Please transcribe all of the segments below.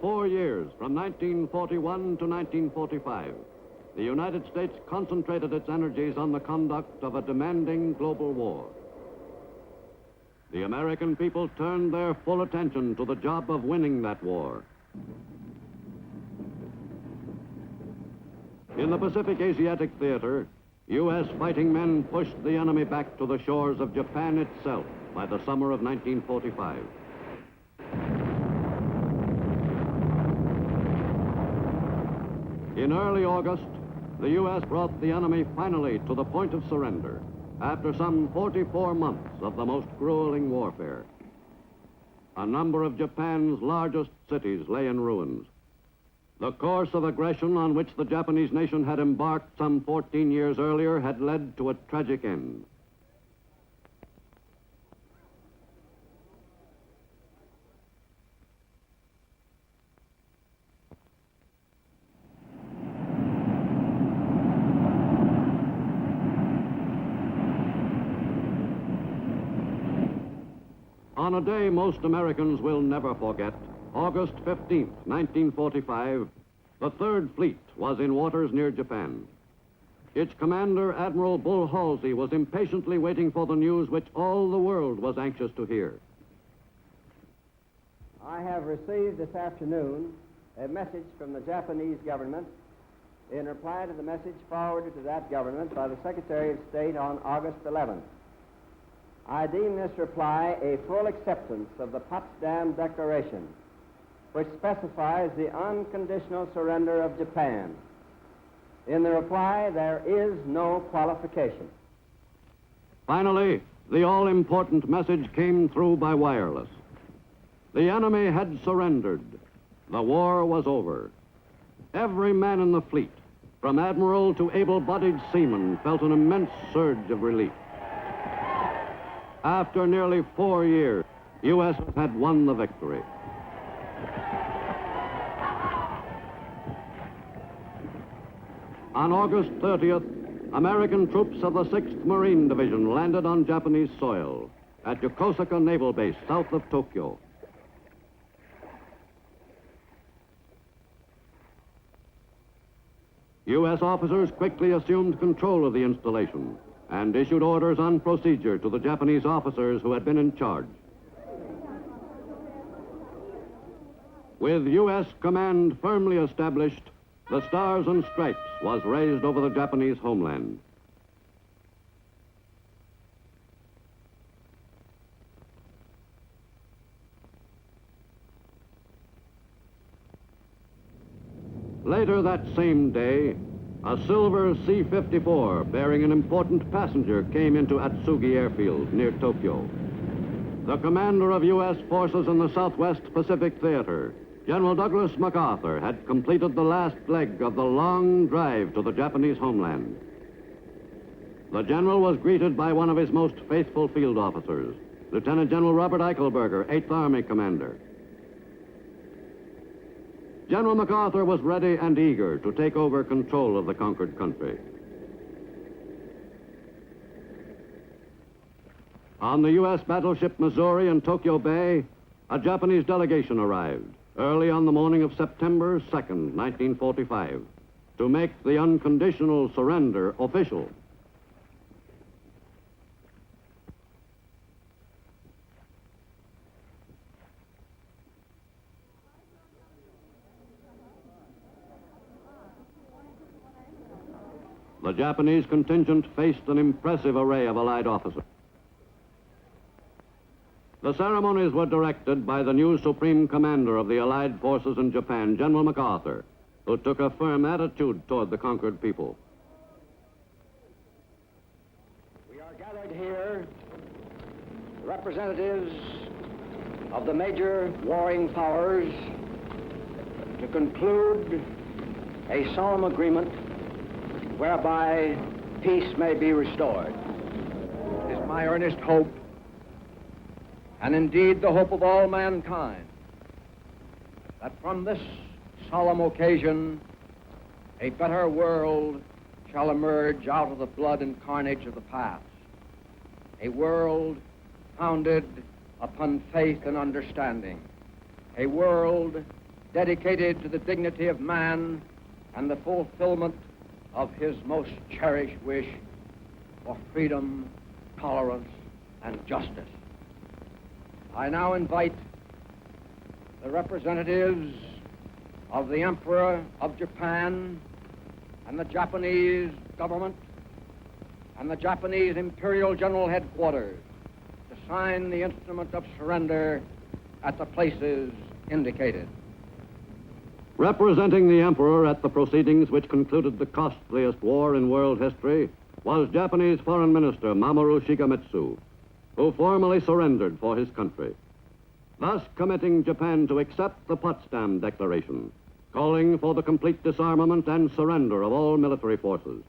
4 years from 1941 to 1945, the United States concentrated its energies on the conduct of a demanding global war. The American people turned their full attention to the job of winning that war. In the Pacific Asiatic theater, U.S. fighting men pushed the enemy back to the shores of Japan itself by the summer of 1945. In early August, the U.S. brought the enemy finally to the point of surrender after some 44 months of the most grueling warfare. A number of Japan's largest cities lay in ruins. The course of aggression on which the Japanese nation had embarked some 14 years earlier had led to a tragic end. On a day most Americans will never forget, August 15th, 1945, the Third Fleet was in waters near Japan. Its commander, Admiral Bull Halsey, was impatiently waiting for the news which all the world was anxious to hear. I have received this afternoon a message from the Japanese government in reply to the message forwarded to that government by the Secretary of State on August 11th. I deem this reply a full acceptance of the Potsdam Declaration, which specifies the unconditional surrender of Japan. In the reply, there is no qualification. Finally, the all-important message came through by wireless. The enemy had surrendered. The war was over. Every man in the fleet, from admiral to able-bodied seaman, felt an immense surge of relief. After nearly 4 years, U.S. had won the victory. On August 30th, American troops of the 6th Marine Division landed on Japanese soil at Yokosuka Naval Base, south of Tokyo. U.S. officers quickly assumed control of the installation and issued orders on procedure to the Japanese officers who had been in charge. With U.S. command firmly established, the Stars and Stripes was raised over the Japanese homeland. Later that same day, a silver C-54 bearing an important passenger came into Atsugi Airfield near Tokyo. The commander of U.S. forces in the Southwest Pacific Theater, General Douglas MacArthur, had completed the last leg of the long drive to the Japanese homeland. The general was greeted by one of his most faithful field officers, Lieutenant General Robert Eichelberger, 8th Army Commander. General MacArthur was ready and eager to take over control of the conquered country. On the U.S. battleship Missouri in Tokyo Bay, a Japanese delegation arrived early on the morning of September 2nd, 1945, to make the unconditional surrender official. The Japanese contingent faced an impressive array of Allied officers. The ceremonies were directed by the new Supreme Commander of the Allied forces in Japan, General MacArthur, who took a firm attitude toward the conquered people. We are gathered here, representatives of the major warring powers, to conclude a solemn agreement whereby peace may be restored. It is my earnest hope, and indeed the hope of all mankind, that from this solemn occasion a better world shall emerge out of the blood and carnage of the past. A world founded upon faith and understanding. A world dedicated to the dignity of man and the fulfillment of his most cherished wish for freedom, tolerance, and justice. I now invite the representatives of the Emperor of Japan and the Japanese government and the Japanese Imperial General Headquarters to sign the instrument of surrender at the places indicated. Representing the Emperor at the proceedings which concluded the costliest war in world history was Japanese Foreign Minister Mamoru Shigemitsu, who formally surrendered for his country, thus committing Japan to accept the Potsdam Declaration, calling for the complete disarmament and surrender of all military forces.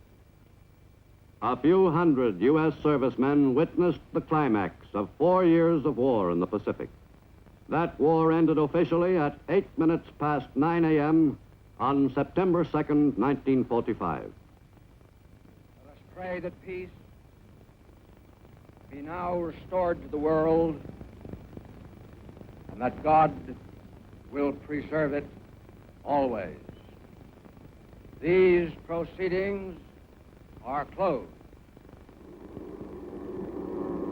A few hundred U.S. servicemen witnessed the climax of 4 years of war in the Pacific. That war ended officially at 8 minutes past 9 a.m. on September 2nd, 1945. Let us pray that peace be now restored to the world and that God will preserve it always. These proceedings are closed.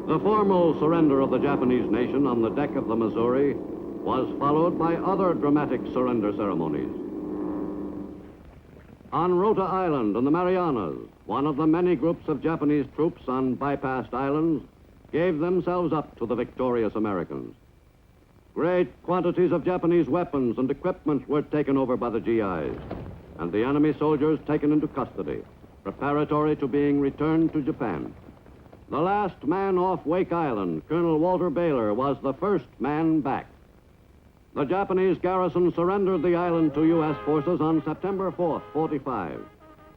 The formal surrender of the Japanese nation on the deck of the Missouri was followed by other dramatic surrender ceremonies. On Rota Island in the Marianas, one of the many groups of Japanese troops on bypassed islands gave themselves up to the victorious Americans. Great quantities of Japanese weapons and equipment were taken over by the GIs, and the enemy soldiers taken into custody, preparatory to being returned to Japan. The last man off Wake Island, Colonel Walter Baylor, was the first man back. The Japanese garrison surrendered the island to U.S. forces on September 4th, 45,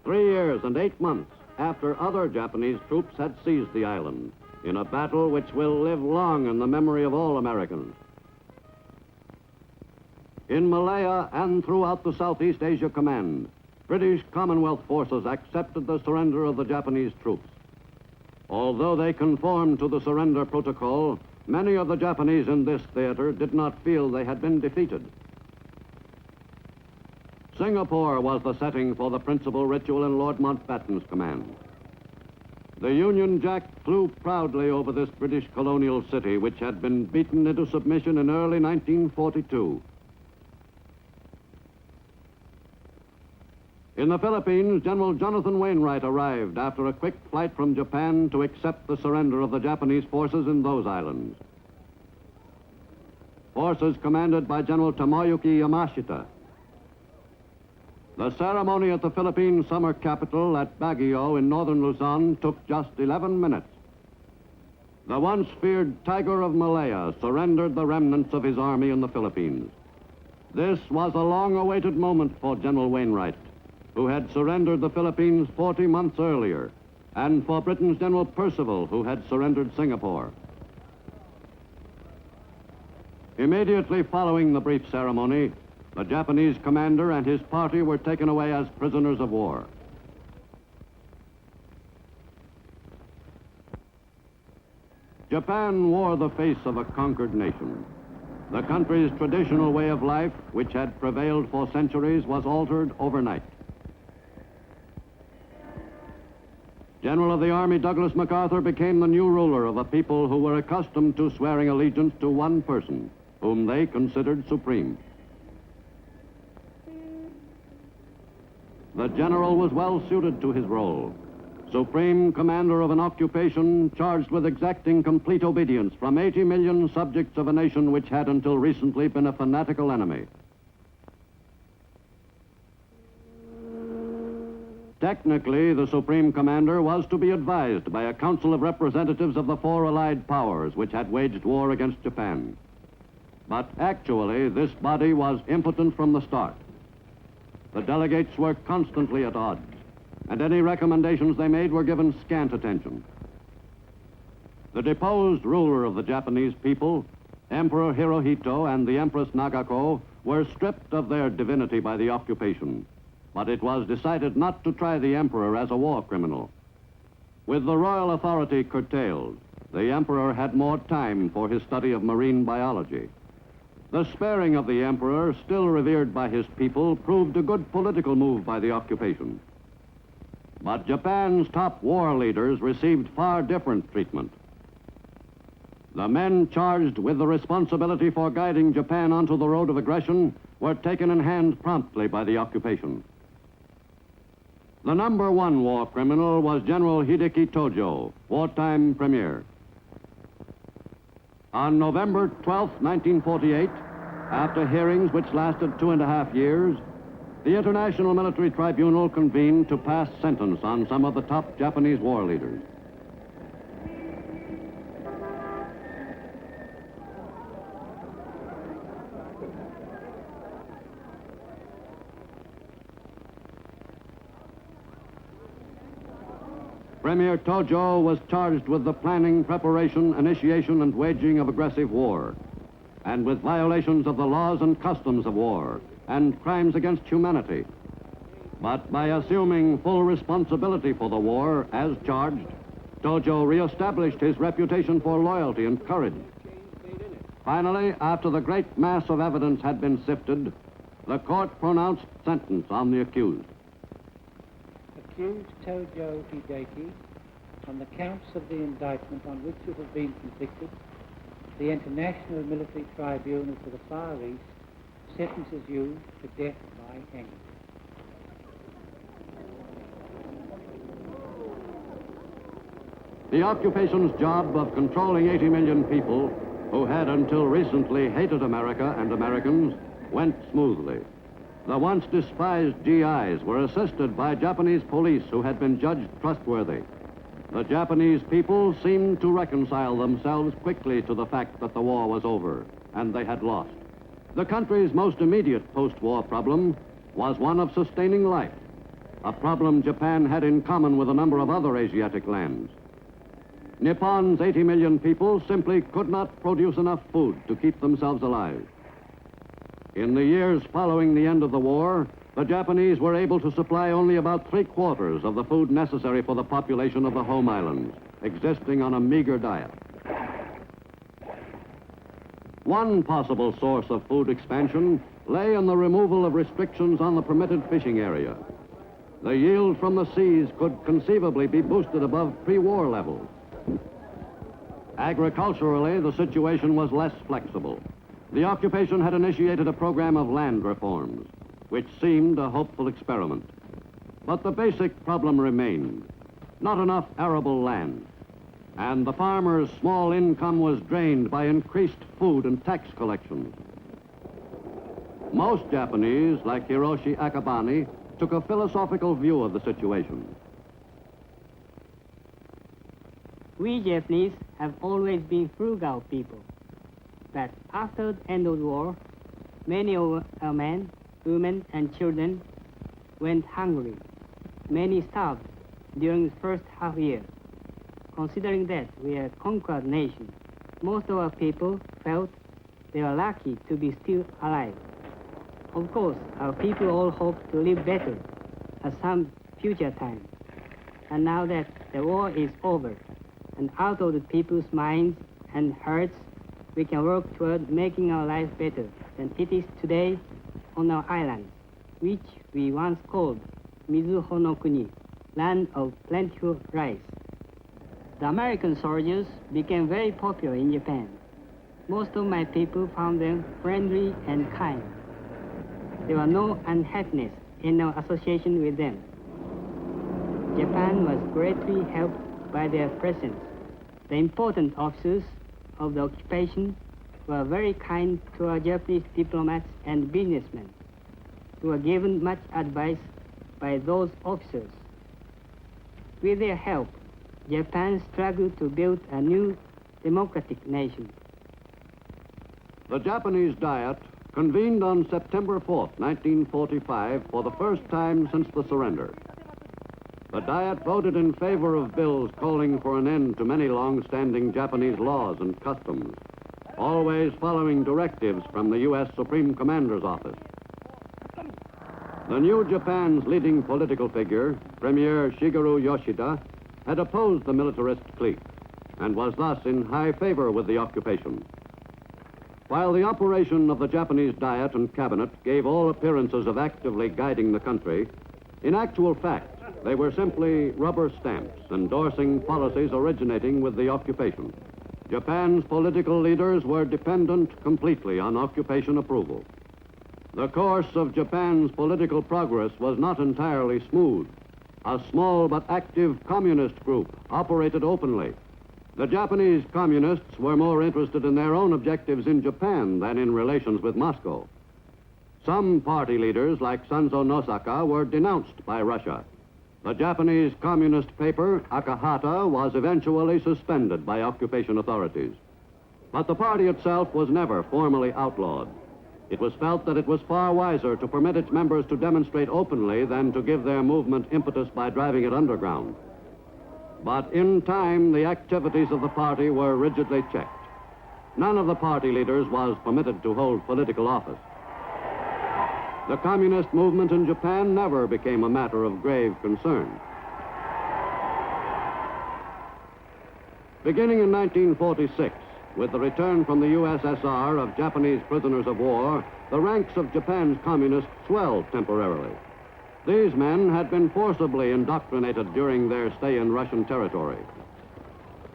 3 years and 8 months after other Japanese troops had seized the island, in a battle which will live long in the memory of all Americans. In Malaya and throughout the Southeast Asia Command, British Commonwealth forces accepted the surrender of the Japanese troops. Although they conformed to the surrender protocol, many of the Japanese in this theater did not feel they had been defeated. Singapore was the setting for the principal ritual in Lord Mountbatten's command. The Union Jack flew proudly over this British colonial city, which had been beaten into submission in early 1942. In the Philippines, General Jonathan Wainwright arrived after a quick flight from Japan to accept the surrender of the Japanese forces in those islands. Forces commanded by General Tomoyuki Yamashita. The ceremony at the Philippine summer capital at Baguio in northern Luzon took just 11 minutes. The once feared Tiger of Malaya surrendered the remnants of his army in the Philippines. This was a long-awaited moment for General Wainwright, who had surrendered the Philippines 40 months earlier, and for Britain's General Percival, who had surrendered Singapore. Immediately following the brief ceremony, the Japanese commander and his party were taken away as prisoners of war. Japan wore the face of a conquered nation. The country's traditional way of life, which had prevailed for centuries, was altered overnight. General of the Army Douglas MacArthur became the new ruler of a people who were accustomed to swearing allegiance to one person, whom they considered supreme. The general was well suited to his role, supreme commander of an occupation charged with exacting complete obedience from 80 million subjects of a nation which had until recently been a fanatical enemy. Technically, the Supreme Commander was to be advised by a council of representatives of the 4 allied powers which had waged war against Japan. But actually, this body was impotent from the start. The delegates were constantly at odds, and any recommendations they made were given scant attention. The deposed ruler of the Japanese people, Emperor Hirohito, and the Empress Nagako were stripped of their divinity by the occupation. But it was decided not to try the emperor as a war criminal. With the royal authority curtailed, the emperor had more time for his study of marine biology. The sparing of the emperor, still revered by his people, proved a good political move by the occupation. But Japan's top war leaders received far different treatment. The men charged with the responsibility for guiding Japan onto the road of aggression were taken in hand promptly by the occupation. The number one war criminal was General Hideki Tojo, wartime premier. On November 12, 1948, after hearings which lasted 2.5 years, the International Military Tribunal convened to pass sentence on some of the top Japanese war leaders. Premier Tojo was charged with the planning, preparation, initiation, and waging of aggressive war, and with violations of the laws and customs of war, and crimes against humanity. But by assuming full responsibility for the war, as charged, Tojo reestablished his reputation for loyalty and courage. Finally, after the great mass of evidence had been sifted, the court pronounced sentence on the accused. Accused Tojo Hideki, on the counts of the indictment on which you have been convicted, the International Military Tribunal for the Far East sentences you to death by hanging. The occupation's job of controlling 80 million people who had until recently hated America and Americans went smoothly. The once despised GIs were assisted by Japanese police who had been judged trustworthy. The Japanese people seemed to reconcile themselves quickly to the fact that the war was over and they had lost. The country's most immediate post-war problem was one of sustaining life, a problem Japan had in common with a number of other Asiatic lands. Nippon's 80 million people simply could not produce enough food to keep themselves alive. In the years following the end of the war, the Japanese were able to supply only about 3/4 of the food necessary for the population of the home islands, existing on a meager diet. One possible source of food expansion lay in the removal of restrictions on the permitted fishing area. The yield from the seas could conceivably be boosted above pre-war levels. Agriculturally, the situation was less flexible. The occupation had initiated a program of land reforms, which seemed a hopeful experiment. But the basic problem remained: not enough arable land, and the farmer's small income was drained by increased food and tax collections. Most Japanese, like Hiroshi Akabane, took a philosophical view of the situation. We Japanese have always been frugal people, but after the end of the war, many of our men, women, and children went hungry. Many starved during the first half year. Considering that we are a conquered nation, most of our people felt they were lucky to be still alive. Of course, our people all hoped to live better at some future time. And now that the war is over and out of the people's minds and hearts, we can work toward making our life better than it is today on our island, which we once called Mizuho no Kuni, land of plentiful rice. The American soldiers became very popular in Japan. Most of my people found them friendly and kind. There was no unhappiness in our association with them. Japan was greatly helped by their presence. The important officers of the occupation were very kind to our Japanese diplomats and businessmen, who were given much advice by those officers. With their help, Japan struggled to build a new democratic nation. The Japanese Diet convened on September 4th, 1945, for the first time since the surrender. The Diet voted in favor of bills calling for an end to many long-standing Japanese laws and customs, always following directives from the U.S. Supreme Commander's office. The new Japan's leading political figure, Premier Shigeru Yoshida, had opposed the militarist clique and was thus in high favor with the occupation. While the operation of the Japanese Diet and Cabinet gave all appearances of actively guiding the country, in actual fact, they were simply rubber stamps endorsing policies originating with the occupation. Japan's political leaders were dependent completely on occupation approval. The course of Japan's political progress was not entirely smooth. A small but active communist group operated openly. The Japanese communists were more interested in their own objectives in Japan than in relations with Moscow. Some party leaders, like Sanzo Nosaka, were denounced by Russia. The Japanese communist paper, Akahata, was eventually suspended by occupation authorities. But the party itself was never formally outlawed. It was felt that it was far wiser to permit its members to demonstrate openly than to give their movement impetus by driving it underground. But in time, the activities of the party were rigidly checked. None of the party leaders was permitted to hold political office. The communist movement in Japan never became a matter of grave concern. Beginning in 1946, with the return from the USSR of Japanese prisoners of war, the ranks of Japan's communists swelled temporarily. These men had been forcibly indoctrinated during their stay in Russian territory.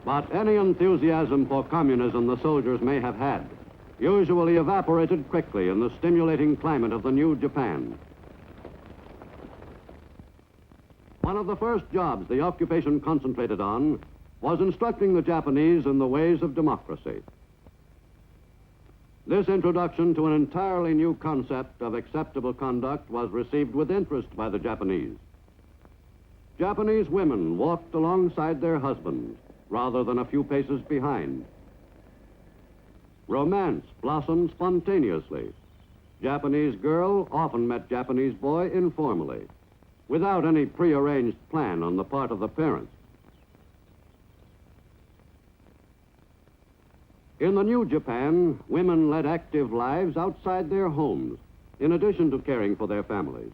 But any enthusiasm for communism the soldiers may have had usually evaporated quickly in the stimulating climate of the new Japan. One of the first jobs the occupation concentrated on was instructing the Japanese in the ways of democracy. This introduction to an entirely new concept of acceptable conduct was received with interest by the Japanese. Japanese women walked alongside their husbands rather than a few paces behind. Romance blossomed spontaneously. Japanese girl often met Japanese boy informally, without any prearranged plan on the part of the parents. In the new Japan, women led active lives outside their homes, in addition to caring for their families.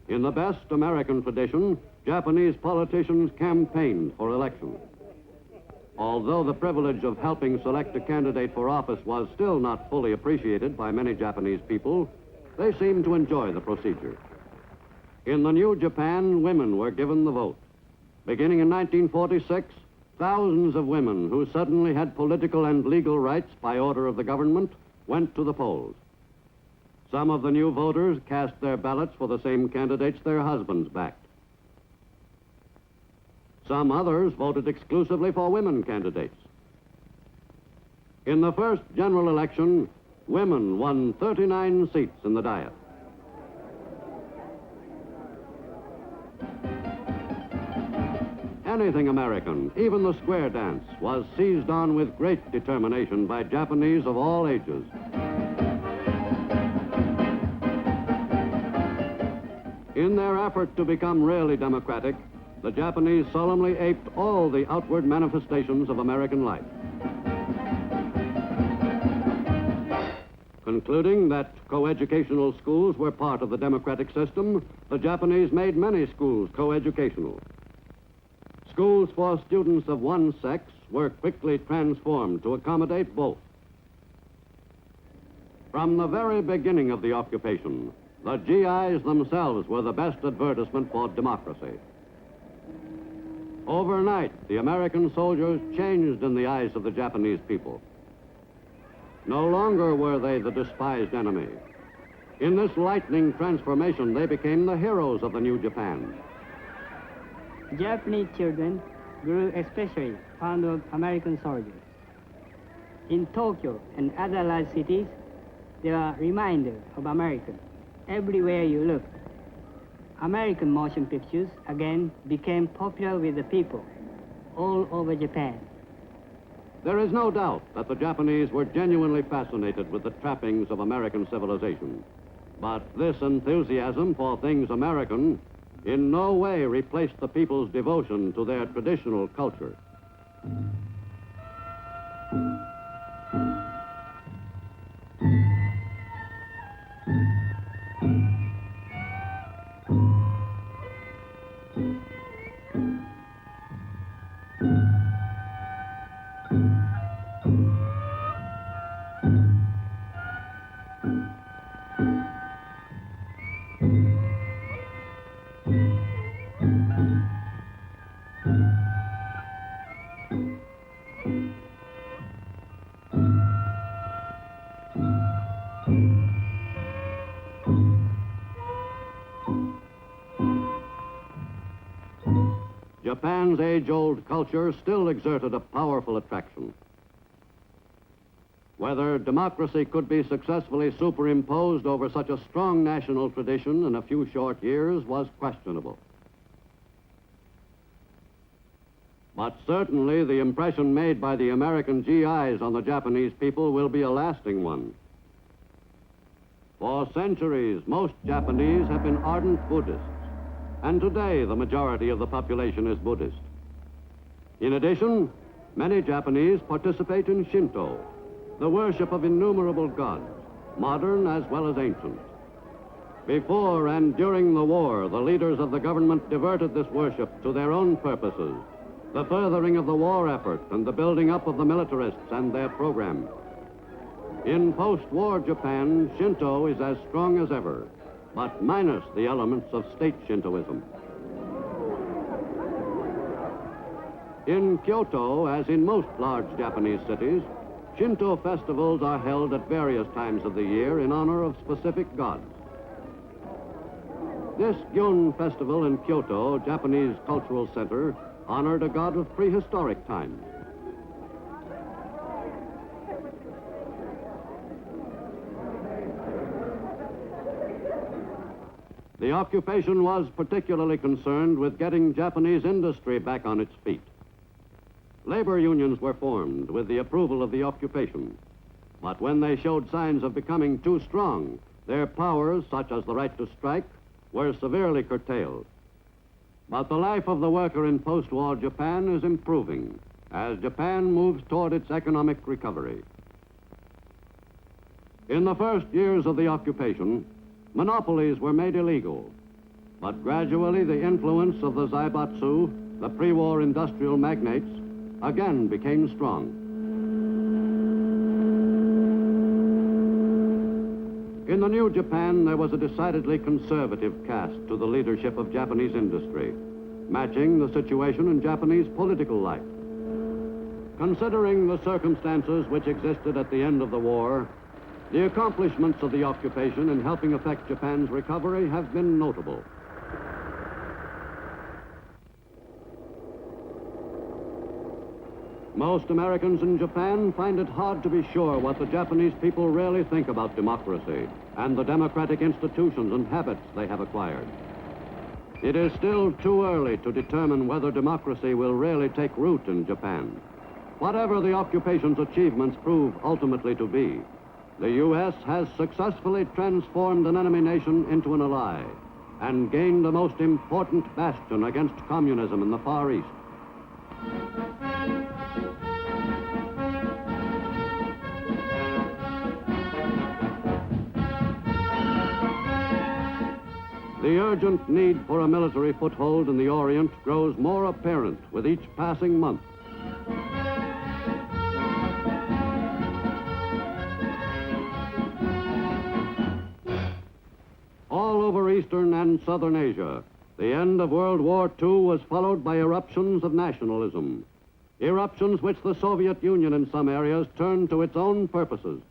In the best American tradition, Japanese politicians campaigned for election. Although the privilege of helping select a candidate for office was still not fully appreciated by many Japanese people, they seemed to enjoy the procedure. In the new Japan, women were given the vote. Beginning in 1946, thousands of women who suddenly had political and legal rights by order of the government went to the polls. Some of the new voters cast their ballots for the same candidates their husbands backed. Some others voted exclusively for women candidates. In the first general election, women won 39 seats in the Diet. Anything American, even the square dance, was seized on with great determination by Japanese of all ages. In their effort to become really democratic, the Japanese solemnly aped all the outward manifestations of American life. Concluding that coeducational schools were part of the democratic system, the Japanese made many schools coeducational. Schools for students of one sex were quickly transformed to accommodate both. From the very beginning of the occupation, the GIs themselves were the best advertisement for democracy. Overnight, the American soldiers changed in the eyes of the Japanese people. No longer were they the despised enemy. In this lightning transformation, they became the heroes of the new Japan. Japanese children grew especially fond of American soldiers. In Tokyo and other large cities, there are reminders of Americans everywhere you look. American motion pictures again became popular with the people all over Japan. There is no doubt that the Japanese were genuinely fascinated with the trappings of American civilization. But this enthusiasm for things American in no way replaced the people's devotion to their traditional culture. Japan's age-old culture still exerted a powerful attraction. Whether democracy could be successfully superimposed over such a strong national tradition in a few short years was questionable. But certainly the impression made by the American GIs on the Japanese people will be a lasting one. For centuries, most Japanese have been ardent Buddhists, and today the majority of the population is Buddhist. In addition, many Japanese participate in Shinto, the worship of innumerable gods, modern as well as ancient. Before and during the war, the leaders of the government diverted this worship to their own purposes, the furthering of the war effort and the building up of the militarists and their program. In post-war Japan, Shinto is as strong as ever, but minus the elements of state Shintoism. In Kyoto, as in most large Japanese cities, Shinto festivals are held at various times of the year in honor of specific gods. This Gyun festival in Kyoto, Japanese cultural center, honored a god of prehistoric times. The occupation was particularly concerned with getting Japanese industry back on its feet. Labor unions were formed with the approval of the occupation. But when they showed signs of becoming too strong, their powers, such as the right to strike, were severely curtailed. But the life of the worker in post-war Japan is improving as Japan moves toward its economic recovery. In the first years of the occupation, monopolies were made illegal. But gradually the influence of the zaibatsu, the pre-war industrial magnates, again became strong. In the new Japan, there was a decidedly conservative cast to the leadership of Japanese industry, matching the situation in Japanese political life. Considering the circumstances which existed at the end of the war, the accomplishments of the occupation in helping effect Japan's recovery have been notable. Most Americans in Japan find it hard to be sure what the Japanese people really think about democracy and the democratic institutions and habits they have acquired. It is still too early to determine whether democracy will really take root in Japan. Whatever the occupation's achievements prove ultimately to be, the U.S. has successfully transformed an enemy nation into an ally and gained the most important bastion against communism in the Far East. The urgent need for a military foothold in the Orient grows more apparent with each passing month. All over Eastern and Southern Asia, the end of World War II was followed by eruptions of nationalism, eruptions which the Soviet Union in some areas turned to its own purposes.